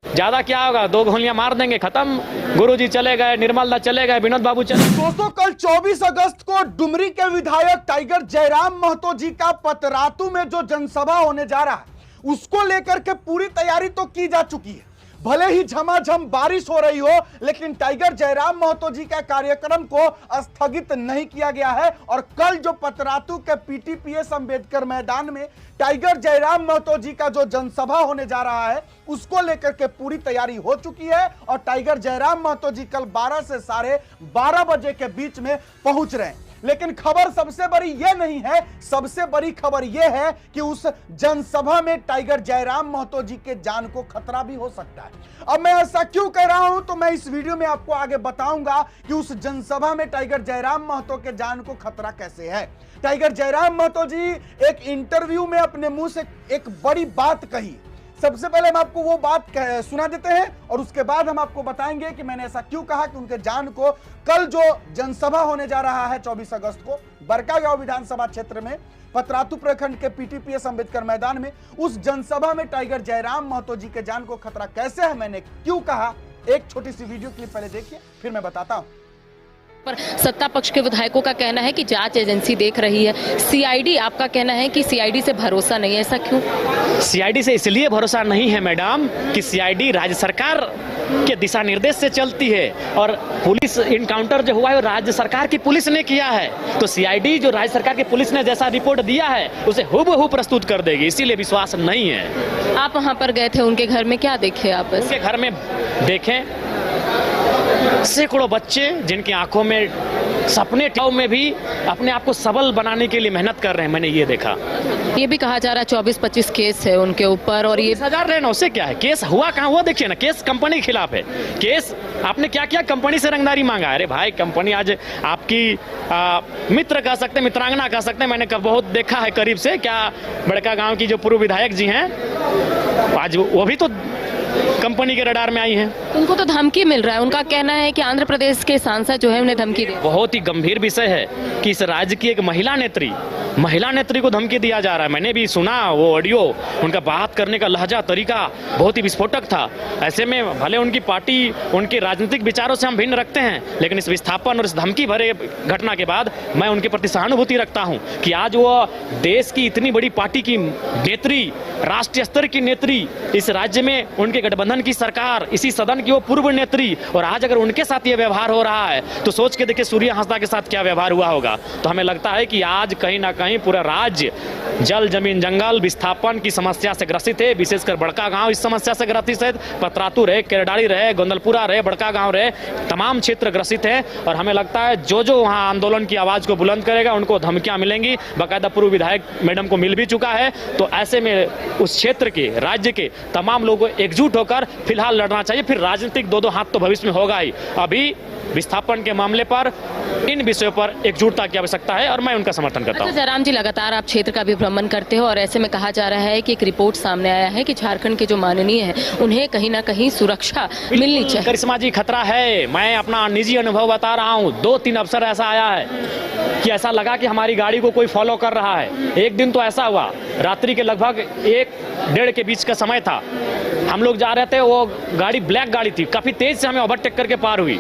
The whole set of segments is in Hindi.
ज्यादा क्या होगा, 2 गोलियां मार देंगे, खत्म। गुरुजी चले गए, निर्मल दा चले गए, विनोद बाबू चले। दोस्तों, कल 24 अगस्त को डुमरी के विधायक टाइगर जयराम महतो जी का पतरातू में जो जनसभा होने जा रहा है, उसको लेकर के पूरी तैयारी तो की जा चुकी है। भले ही झमाझम बारिश हो रही हो, लेकिन टाइगर जयराम महतो जी का कार्यक्रम को स्थगित नहीं किया गया है। और कल जो पतरातू के पीटीपीएस अंबेडकर मैदान में टाइगर जयराम महतो जी का जो जनसभा होने जा रहा है, उसको लेकर के पूरी तैयारी हो चुकी है। और टाइगर जयराम महतो जी कल 12 से 12:30 बजे के बीच में पहुंच रहे हैं। लेकिन खबर सबसे बड़ी यह नहीं है, सबसे बड़ी खबर यह है कि उस जनसभा में टाइगर जयराम महतो जी के जान को खतरा भी हो सकता है। अब मैं ऐसा क्यों कह रहा हूं, तो मैं इस वीडियो में आपको आगे बताऊंगा कि उस जनसभा में टाइगर जयराम महतो के जान को खतरा कैसे है। टाइगर जयराम महतो जी एक इंटरव्यू में अपने मुंह से एक बड़ी बात कही। सबसे पहले हम आपको वो बात सुना देते हैं और उसके बाद हम आपको बताएंगे कि मैंने ऐसा क्यों कहा कि उनके जान को कल जो जनसभा होने जा रहा है 24 अगस्त को बड़कागांव विधानसभा क्षेत्र में पतरातू प्रखंड के पीटीपीएस अंबेडकर मैदान में, उस जनसभा में टाइगर जयराम महतो जी के जान को खतरा कैसे है, मैंने क्यों कहा, एक छोटी सी वीडियो क्लिप पहले देखिए, फिर मैं बताता हूं। पर सत्ता पक्ष के विधायकों का कहना है कि जांच एजेंसी देख रही है। सीआईडी, आपका कहना है कि सीआईडी से भरोसा नहीं है, ऐसा क्यों? सीआईडी से इसलिए भरोसा नहीं है मैडम कि सीआईडी राज्य सरकार के दिशा निर्देश से चलती है और पुलिस इनकाउंटर जो हुआ है वो राज्य सरकार की पुलिस ने किया है। तो सीआईडी जो राज्य सरकार की पुलिस ने जैसा रिपोर्ट दिया है उसे हूबहू प्रस्तुत कर देगी, इसीलिए विश्वास नहीं है। आप वहां पर गए थे, उनके घर में क्या देखे आप? उनके घर में देखें सैकड़ों बच्चे जिनकी आंखों में सपने में भी अपने आप को सबल बनाने के लिए मेहनत कर रहे हैं, मैंने ये देखा। ये भी कहा जा रहा है 24-25 केस है उनके ऊपर और ये 20,000 रहे ना, उससे क्या है, केस हुआ कहाँ हुआ देखिए ना, केस कंपनी के खिलाफ है। केस आपने क्या किया, कंपनी से रंगदारी मांगा। अरे भाई, कंपनी आज आपकी मित्र कह सकते, मित्रांगना कह सकते, मैंने बहुत देखा है करीब से। क्या बड़कागांव की जो पूर्व विधायक जी हैं, आज वो भी तो कंपनी के रडार में आई हैं। उनको तो धमकी मिल रहा है, उनका कहना है कि आंध्र प्रदेश के सांसद जो है उन्हें धमकी दे। बहुत ही गंभीर विषय है कि इस राज्य की एक महिला नेत्री को धमकी दिया जा रहा है। मैंने भी सुना वो ऑडियो, उनका बात करने का लहजा तरीका बहुत ही विस्फोटक था। ऐसे में भले उनकी पार्टी उनके राजनीतिक विचारों से हम भिन्न रखते हैं, लेकिन इस विस्थापन और इस धमकी भरे घटना के बाद मैं उनके प्रति सहानुभूति रखता हूं कि आज वो देश की इतनी बड़ी पार्टी की नेत्री, राष्ट्रीय स्तर की नेत्री, इस राज्य में उनके गठबंधन की सरकार, इसी सदन की वो पूर्व नेत्री, और आज अगर उनके साथ ये व्यवहार हो रहा है तो सोच के देखिए सूर्य हंसदा के साथ क्या व्यवहार हुआ होगा। तो हमें लगता है कि आज कहीं ना कहीं पूरा राज्य जल जमीन जंगल विस्थापन की समस्या से ग्रसित है। विशेषकर बड़कागांव इस समस्या से ग्रसित है। पतरातू रहे, केरडाड़ी रहे, गोंदलपुरा रहे, बड़कागांव रहे, तमाम क्षेत्र ग्रसित है। और हमें लगता है जो वहाँ आंदोलन की आवाज को बुलंद करेगा उनको धमकियां मिलेंगी। बाकायदा पूर्व विधायक मैडम को मिल भी चुका है। तो ऐसे में उस क्षेत्र के, राज्य के तमाम लोगों को एकजुट होकर फिलहाल लड़ना चाहिए। फिर राजनीतिक दो हाथ तो भविष्य में होगा ही। अभी विस्थापन के मामले पर, इन विषयों पर एकजुटता की आवश्यकता है और मैं उनका समर्थन करता हूं। जयराम जी, लगातार आप क्षेत्र का भी भ्रमण करते हो और ऐसे में कहा जा रहा है कि एक रिपोर्ट सामने आया है कि झारखंड के जो माननीय हैं उन्हें कहीं ना कहीं सुरक्षा मिलनी चाहिए। करिश्मा जी, खतरा है। मैं अपना निजी अनुभव बता रहा हूँ। 2-3 अवसर ऐसा आया है कि ऐसा लगा कि हमारी गाड़ी को कोई फॉलो कर रहा है। एक दिन तो ऐसा हुआ, रात्रि के लगभग 1-1:30 के बीच का समय था। हम लोग जा रहे थे, वो गाड़ी ब्लैक गाड़ी थी, काफी तेज से हमें ओवरटेक करके पार हुई।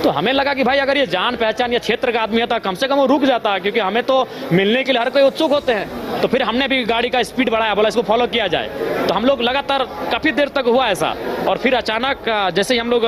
तो हमें लगा कि भाई अगर ये जान पहचान या क्षेत्र का आदमी है तो कम से कम वो रुक जाता है, क्योंकि हमें तो मिलने के लिए हर कोई उत्सुक होते हैं। तो फिर हमने भी गाड़ी का स्पीड बढ़ाया, बोला इसको फॉलो किया जाए। तो हम लोग लगातार काफी देर तक हुआ ऐसा, और फिर अचानक जैसे ही हम लोग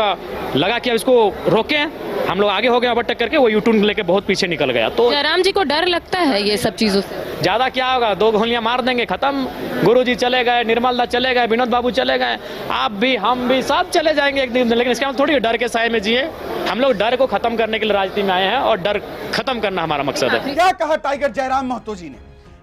लगा कि अब इसको रोकें, हम लोग आगे हो गए ओवरटेक करके, वो यूटर्न लेके बहुत पीछे निकल गया। तो जयराम जी को डर लगता है ये सब चीजों से? ज्यादा क्या होगा, 2 गोलियां मार देंगे, खत्म। गुरुजी चले गए, निर्मल दा चले गए, विनोद बाबू चले गए, आप भी, हम भी, सब चले जाएंगे एक दिन। लेकिन इसके हम थोड़ी डर के साए में जिए। हम लोग डर को खत्म करने के लिए राजनीति में आए हैं और डर खत्म करना हमारा मकसद है। क्या कहा टाइगर जयराम महतो जी ने?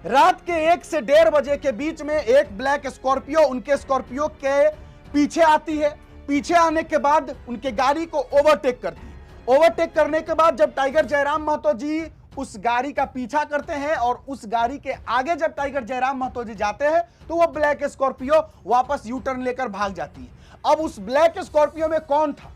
रात के 1 से 1:30 बजे के बीच में एक ब्लैक स्कॉर्पियो उनके स्कॉर्पियो के पीछे आती है। पीछे आने के बाद उनके गाड़ी को ओवरटेक करती है। ओवरटेक करने के बाद जब टाइगर जयराम महतो जी उस गाड़ी का पीछा करते हैं और उस गाड़ी के आगे जब टाइगर जयराम महतो जी जाते हैं तो वो ब्लैक स्कॉर्पियो वापस यू टर्न लेकर भाग जाती है। अब उस ब्लैक स्कॉर्पियो में कौन था?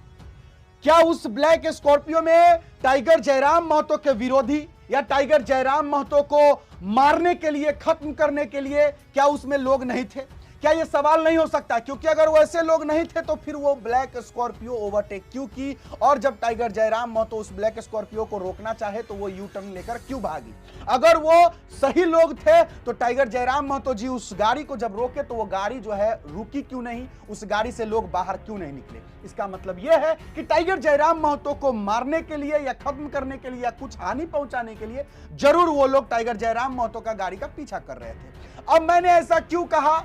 क्या उस ब्लैक स्कॉर्पियो में टाइगर जयराम महतो के विरोधी या टाइगर जयराम महतो को मारने के लिए, खत्म करने के लिए क्या उसमें लोग नहीं थे? क्या ये सवाल नहीं हो सकता? क्योंकि अगर वैसे लोग नहीं थे तो फिर वो ब्लैक स्कॉर्पियो ओवरटेक क्यों की, और जब टाइगर जयराम महतो उस ब्लैक स्कॉर्पियो को रोकना चाहे तो वो यू टर्न लेकर क्यों भागी? अगर वो सही लोग थे तो टाइगर जयराम महतो जी उस गाड़ी को जब रोके तो वो गाड़ी जो है रुकी क्यों नहीं, उस गाड़ी से लोग बाहर क्यों नहीं निकले? इसका मतलब यह है कि टाइगर जयराम महतो को मारने के लिए या खत्म करने के लिए या कुछ हानि पहुंचाने के लिए जरूर वो लोग टाइगर जयराम महतो का गाड़ी का पीछा कर रहे थे। अब मैंने ऐसा क्यों कहा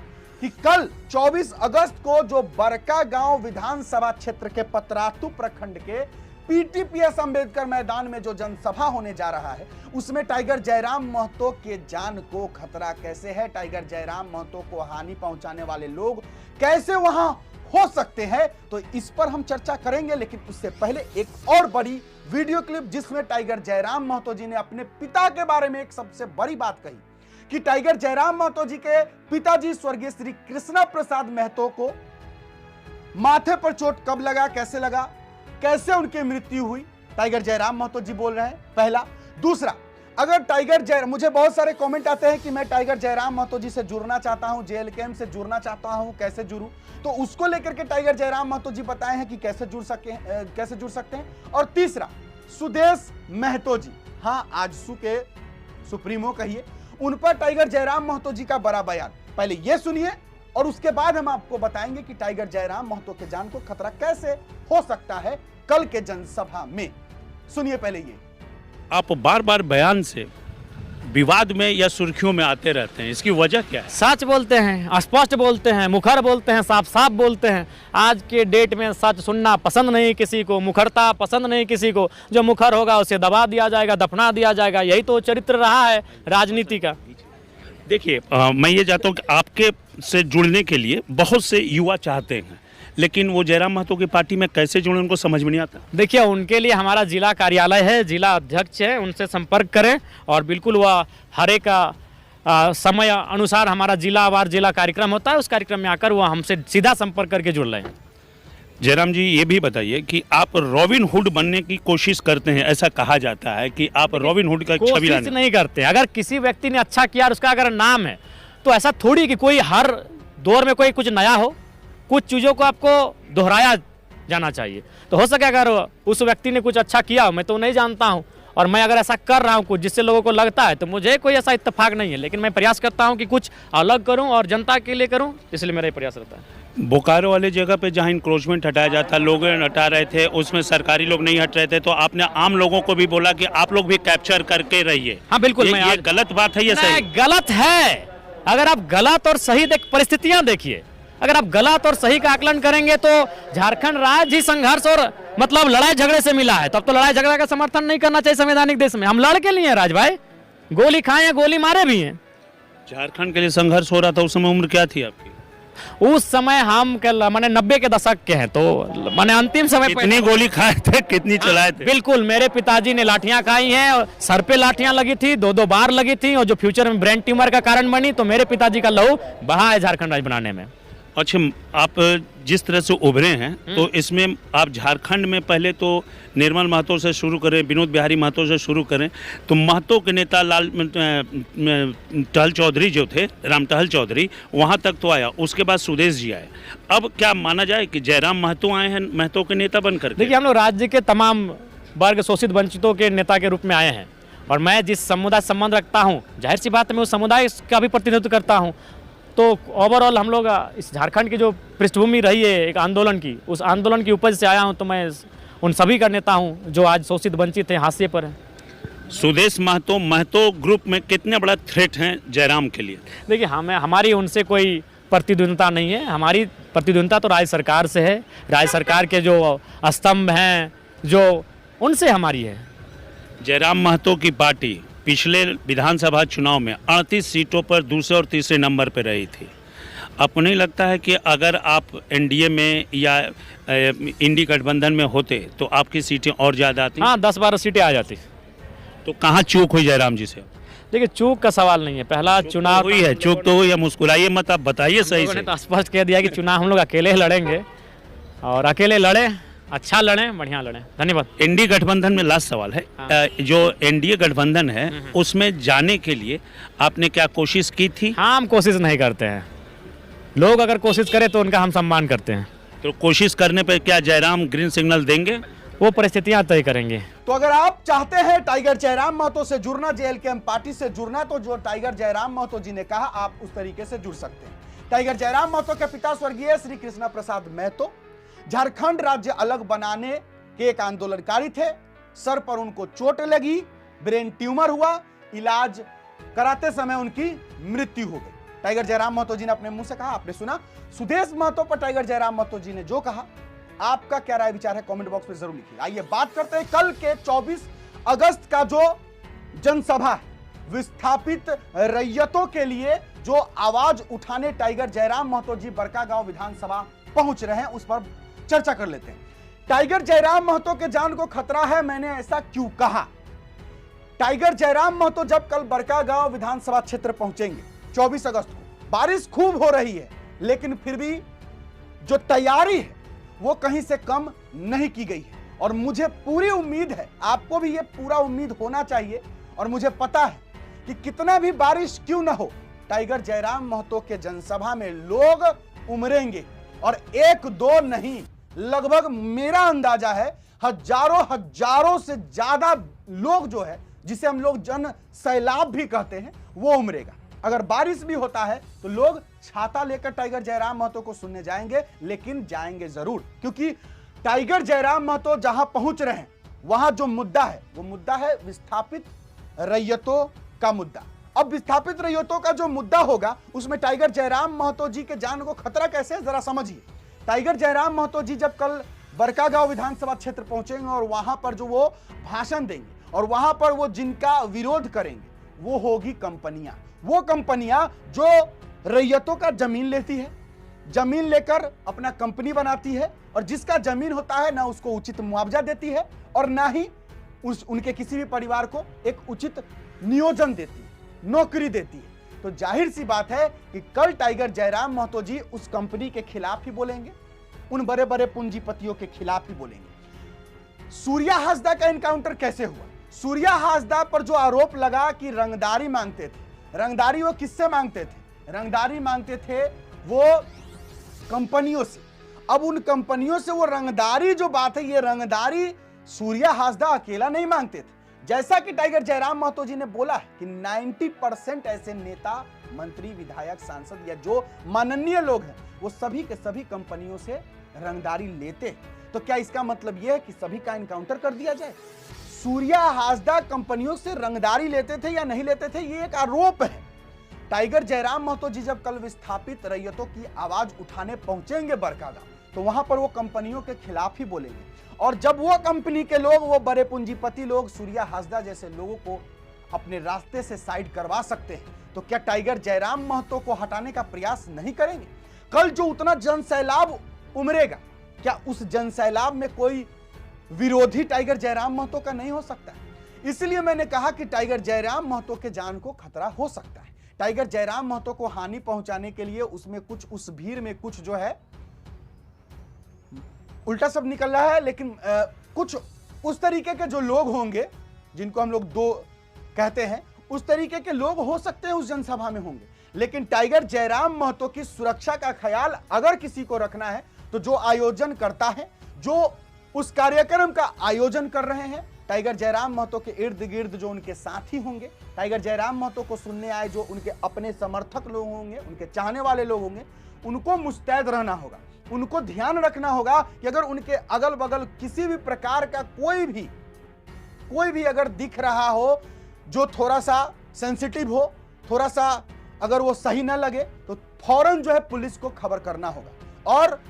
कि कल 24 अगस्त को जो बरकागांव विधानसभा क्षेत्र के पतरातू प्रखंड के पीटीपीएस अंबेडकर मैदान में जो जनसभा होने जा रहा है उसमें टाइगर जयराम महतो के जान को खतरा कैसे है, टाइगर जयराम महतो को हानि पहुंचाने वाले लोग कैसे वहां हो सकते हैं, तो इस पर हम चर्चा करेंगे। लेकिन उससे पहले एक और बड़ी वीडियो क्लिप जिसमें टाइगर जयराम महतो जी ने अपने पिता के बारे में एक सबसे बड़ी बात कही कि टाइगर जयराम महतो जी के पिताजी स्वर्गीय श्री कृष्णा प्रसाद महतो को माथे पर चोट कब लगा, कैसे लगा, कैसे उनकी मृत्यु हुई, टाइगर जयराम महतो जी बोल रहे हैं, पहला। दूसरा, अगर टाइगर जयराम, मुझे बहुत सारे कमेंट आते हैं कि मैं टाइगर जयराम महतो जी से जुड़ना चाहता हूं, जेएलकेएम से जुड़ना चाहता हूं, कैसे जुड़ूं? तो उसको लेकर के टाइगर जयराम महतो जी बताए हैं कि कैसे जुड़ सकते हैं। और तीसरा, सुदेश महतो जी, हाँ आजसू के सुप्रीमो कहिए, उन पर टाइगर जयराम महतो जी का बड़ा बयान। पहले यह सुनिए और उसके बाद हम आपको बताएंगे कि टाइगर जयराम महतो के जान को खतरा कैसे हो सकता है कल के जनसभा में। सुनिए पहले ये। आप बार बार बयान से विवाद में या सुर्खियों में आते रहते हैं, इसकी वजह क्या है? सच बोलते हैं, स्पष्ट बोलते हैं, मुखर बोलते हैं, साफ साफ बोलते हैं। आज के डेट में सच सुनना पसंद नहीं किसी को, मुखरता पसंद नहीं किसी को। जो मुखर होगा उसे दबा दिया जाएगा, दफना दिया जाएगा। यही तो चरित्र रहा है राजनीति का। देखिए, मैं ये चाहता हूँ कि आपके से जुड़ने के लिए बहुत से युवा चाहते हैं, लेकिन वो जयराम महतो की पार्टी में कैसे जुड़े उनको समझ में नहीं आता। देखिए, उनके लिए हमारा जिला कार्यालय है, जिला अध्यक्ष है, उनसे संपर्क करें और बिल्कुल वह हर एक समय अनुसार हमारा जिलावार जिला कार्यक्रम होता है, उस कार्यक्रम में आकर वह हमसे सीधा संपर्क करके जुड़ रहे हैं। जयराम जी, ये भी बताइए कि आप रॉबिन हुड बनने की कोशिश करते हैं, ऐसा कहा जाता है कि आप रॉबिन हुड का छवि कोशिश नहीं करते। अगर किसी व्यक्ति ने अच्छा किया और उसका अगर नाम है तो ऐसा थोड़ी कि कोई हर दौर में कोई कुछ नया हो, कुछ चीज़ों को आपको दोहराया जाना चाहिए। तो हो सके अगर उस व्यक्ति ने कुछ अच्छा किया, मैं तो नहीं जानता हूं, और मैं अगर ऐसा कर रहा हूं कुछ जिससे लोगों को लगता है, तो मुझे कोई ऐसा इत्तेफाक नहीं है। लेकिन मैं प्रयास करता हूं कि कुछ अलग करूं और जनता के लिए करूं, इसलिए मेरा ये प्रयास रहता है। बोकारो वाले जगह पे जहाँ इंक्रोचमेंट हटाया जाता, लोग हटा रहे थे, उसमें सरकारी लोग नहीं हट रहे थे, तो आपने आम लोगों को भी बोला कि आप लोग भी कैप्चर करके रहिए। हाँ बिल्कुल, ये गलत बात है, ये सही? गलत है। अगर आप गलत और सही परिस्थितियां देखिए, अगर आप गलत और सही का आकलन करेंगे तो झारखंड राज्य ही संघर्ष और मतलब लड़ाई झगड़े से मिला है, तब तो लड़ाई झगड़ा का समर्थन नहीं करना चाहिए संवैधानिक देश में। हम लड़ के लिए हैं राज भाई, गोली खाए हैं, गोली मारे भी हैं। झारखंड के लिए संघर्ष हो रहा था, उस समय उम्र क्या थी आपकी? उस समय हम मैंने 90 के दशक के हैं, तो मैंने अंतिम समय कितनी गोली खाए थे, कितनी चलाए थे? बिल्कुल, मेरे पिताजी ने लाठियां खाई हैं, सर पे लाठियां लगी थी, 2-2 बार लगी थी, और जो फ्यूचर में ब्रेन ट्यूमर का कारण बनी, तो मेरे पिताजी का लहू बहा है झारखंड राज्य बनाने में। अच्छा, आप जिस तरह से उभरे हैं तो इसमें आप झारखंड में पहले तो निर्मल महतो से शुरू करें, विनोद बिहारी महतो से शुरू करें, तो महतो के नेता लाल टहल चौधरी जो थे, राम टहल चौधरी, वहाँ तक तो आया, उसके बाद सुदेश जी आए। अब क्या माना जाए कि जयराम महतो आए हैं महतो के नेता बनकर? देखिए, हम लोग राज्य के तमाम वर्ग शोषित वंचितों के नेता के रूप में आए हैं, और मैं जिस समुदाय से संबंध रखता हूँ, जाहिर सी बात है मैं उस समुदाय का भी प्रतिनिधित्व करता हूँ। तो ओवरऑल हम लोग इस झारखंड की जो पृष्ठभूमि रही है एक आंदोलन की, उस आंदोलन की उपज से आया हूं, तो मैं उन सभी का नेता हूं जो आज शोषित वंचित हैं, हाशिए पर हैं। सुदेश महतो ग्रुप में कितने बड़ा थ्रेट हैं जयराम के लिए? देखिए, हमारी उनसे कोई प्रतिद्वंदता नहीं है। हमारी प्रतिद्वंदता तो राज्य सरकार से है। राज्य सरकार के जो स्तंभ हैं, जो उनसे हमारी है। जयराम महतो की पार्टी पिछले विधानसभा चुनाव में 38 सीटों पर दूसरे और तीसरे नंबर पर रही थी। आपको नहीं लगता है कि अगर आप एनडीए में या इंडी गठबंधन में होते तो आपकी सीटें और ज़्यादा आती? हाँ, 10-12 सीटें आ जाती। तो कहाँ चूक हुई जयराम जी से? देखिए, चूक का सवाल नहीं है। पहला चुनाव हुई है, चूक तो हुई है, मुस्कुराइए मत, आप बताइए सही से। तो स्पष्ट कह दिया कि चुनाव हम लोग अकेले लड़ेंगे, और अकेले लड़े, अच्छा लड़ें, बढ़िया लड़ें। धन्यवाद। एनडीए गठबंधन में लास्ट सवाल है, जो एनडीए गठबंधन है उसमें जाने के लिए आपने क्या कोशिश की थी? हाँ, हम कोशिश नहीं करते हैं। लोग अगर कोशिश करें तो उनका हम सम्मान करते हैं। तो कोशिश करने पर क्या जयराम ग्रीन सिग्नल देंगे? वो परिस्थितियां तय करेंगे। तो अगर आप चाहते हैं टाइगर जयराम महतो से जुड़ना, जेएलकेएम पार्टी से जुड़ना, तो जो टाइगर जयराम महतो जी ने कहा आप उस तरीके से जुड़ सकते हैं। टाइगर जयराम महतो के पिता स्वर्गीय श्री कृष्णा प्रसाद महतो झारखंड राज्य अलग बनाने के एक आंदोलनकारी थे। सर पर उनको चोट लगी, ब्रेन ट्यूमर हुआ, इलाज कराते समय उनकी मृत्यु हो गई। टाइगर जयराम महतो जी ने अपने मुंह से कहा, आपने सुना। सुदेश महतो पर टाइगर जयराम महतो जी ने जो कहा, आपका क्या राय विचार है कमेंट बॉक्स में जरूर लिखिए। आइए बात करते हैं कल के 24 अगस्त का जो जनसभा है, विस्थापित रैयतों के लिए जो आवाज उठाने टाइगर जयराम महतो जी बड़कागांव विधानसभा पहुंच रहे हैं, उस पर चर्चा कर लेते हैं। टाइगर जयराम महतो के जान को खतरा है, मैंने ऐसा क्यों कहा। टाइगर जयराम महतो जब कल बड़कागांव विधानसभा क्षेत्र पहुंचेंगे 24 अगस्त को, बारिश खूब हो रही है, लेकिन फिर भी जो तैयारी है वो कहीं से कम नहीं की गई है। और मुझे पूरी उम्मीद है, आपको भी ये पूरा उम्मीद होना चाहिए, और मुझे पता है कि कितना भी बारिश क्यों ना हो, टाइगर जयराम महतो के जनसभा में लोग उमड़ेंगे। और एक दो नहीं, लगभग मेरा अंदाजा है हजारों से ज्यादा लोग जो है, जिसे हम लोग जन सैलाब भी कहते हैं, वो उमड़ेगा। अगर बारिश भी होता है तो लोग छाता लेकर टाइगर जयराम महतो को सुनने जाएंगे, लेकिन जाएंगे जरूर, क्योंकि टाइगर जयराम महतो जहां पहुंच रहे हैं वहां जो मुद्दा है वो मुद्दा है विस्थापित रैयतों का मुद्दा। अब विस्थापित रैयतों का जो मुद्दा होगा उसमें टाइगर जयराम महतो जी के जान को खतरा कैसे है, जरा समझिए। टाइगर जयराम महतो जी जब कल बड़कागांव विधानसभा क्षेत्र पहुंचेंगे और वहां पर जो वो भाषण देंगे और वहां पर वो जिनका विरोध करेंगे वो होगी कंपनियां। वो कंपनियां जो रैयतों का जमीन लेती है, जमीन लेकर अपना कंपनी बनाती है, और जिसका जमीन होता है ना उसको उचित मुआवजा देती है और ना ही उनके किसी भी परिवार को एक उचित नियोजन देती है, नौकरी देती है। तो जाहिर सी बात है कि कल टाइगर जयराम महतो जी उस कंपनी के खिलाफ ही बोलेंगे, उन बड़े बड़े पूंजीपतियों के खिलाफ ही बोलेंगे। सूर्या हासदा का एनकाउंटर कैसे हुआ? सूर्या हासदा पर जो आरोप लगा कि रंगदारी मांगते थे, रंगदारी वो किससे मांगते थे? रंगदारी मांगते थे वो कंपनियों से। अब उन कंपनियों से वो रंगदारी जो बात है, ये रंगदारी सूर्या हासदा अकेला नहीं मांगते थे। जैसा कि टाइगर जयराम महतो जी ने बोला है कि 90% ऐसे नेता, मंत्री, विधायक, सांसद या जो माननीय लोग हैं वो सभी के सभी कंपनियों से रंगदारी लेते हैं। तो क्या इसका मतलब यह है कि सभी का एनकाउंटर कर दिया जाए? सूर्या हासदा कंपनियों से रंगदारी लेते थे या नहीं लेते थे, ये एक आरोप है। टाइगर जयराम महतो जी जब कल विस्थापित रैयतों की आवाज उठाने पहुंचेंगे बड़कागांव, तो वहां पर वो कंपनियों के खिलाफ ही बोलेंगे। और जब वो कंपनी के लोग, वो बड़े पूंजीपति लोग सूर्या हासदा जैसे लोगों को अपने रास्ते से साइड करवा सकते हैं, तो क्या टाइगर जयराम महतो को हटाने का प्रयास नहीं करेंगे? कल जो उतना जनसैलाब उमड़ेगा, क्या उस जनसैलाब में कोई विरोधी टाइगर जयराम महतो का नहीं हो सकता है? इसलिए मैंने कहा कि टाइगर जयराम महतो के जान को खतरा हो सकता है। टाइगर जयराम महतो को हानि पहुंचाने के लिए उसमें कुछ, उस भीड़ में कुछ जो है उल्टा सब निकल रहा है, लेकिन कुछ उस तरीके के जो लोग होंगे जिनको हम लोग दो कहते हैं, उस तरीके के लोग हो सकते हैं उस जनसभा में होंगे। लेकिन टाइगर जयराम महतो की सुरक्षा का ख्याल अगर किसी को रखना है तो जो आयोजन करता है, जो उस कार्यक्रम का आयोजन कर रहे हैं, टाइगर जयराम महतो के इर्द गिर्द जो उनके साथी होंगे, टाइगर जयराम महतो को सुनने आए जो उनके अपने समर्थक लोग होंगे, उनके चाहने वाले लोग होंगे, उनको मुस्तैद रहना होगा। उनको ध्यान रखना होगा कि अगर उनके अगल बगल किसी भी प्रकार का कोई भी अगर दिख रहा हो जो थोड़ा सा सेंसिटिव हो, थोड़ा सा अगर वो सही ना लगे, तो फौरन जो है पुलिस को खबर करना होगा। और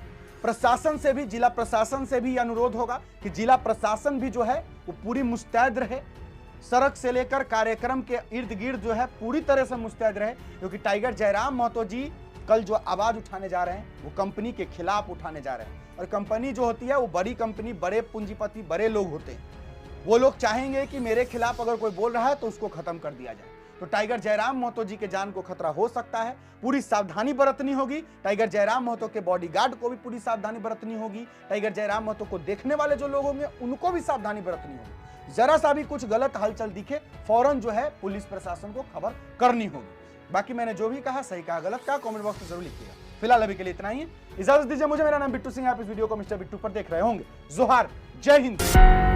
प्रशासन से भी, जिला प्रशासन से भी अनुरोध होगा कि जिला प्रशासन भी जो है वो पूरी मुस्तैद रहे, सड़क से लेकर कार्यक्रम के इर्द गिर्द जो है पूरी तरह से मुस्तैद रहे, क्योंकि टाइगर जयराम महतो जी कल जो आवाज उठाने जा रहे हैं वो कंपनी के खिलाफ उठाने जा रहे हैं। और कंपनी जो होती है वो बड़ी कंपनी, बड़े पूंजीपति, बड़े लोग होते हैं। वो लोग चाहेंगे कि मेरे खिलाफ अगर कोई बोल रहा है तो उसको खत्म कर दिया जाए। तो टाइगर जयराम महतो जी के जान को खतरा हो सकता है, पूरी सावधानी बरतनी होगी। टाइगर जयराम महतो के बॉडीगार्ड को भी पूरी सावधानी बरतनी होगी। टाइगर जयराम महतो को देखने वाले जो लोग होंगे उनको भी सावधानी बरतनी होगी। जरा सा भी कुछ गलत हलचल दिखे, फौरन जो है पुलिस प्रशासन को खबर करनी होगी। बाकी मैंने जो भी कहा, सही कहा, गलत कहा, कमेंट बॉक्स में जरूर लिखिएगा। फिलहाल अभी के लिए इतना ही है, इजाजत दीजिए मुझे। मेरा नाम बिट्टू सिंह है, आप इस वीडियो को मिस्टर बिट्टू पर देख रहे होंगे। जोहार, जय हिंद।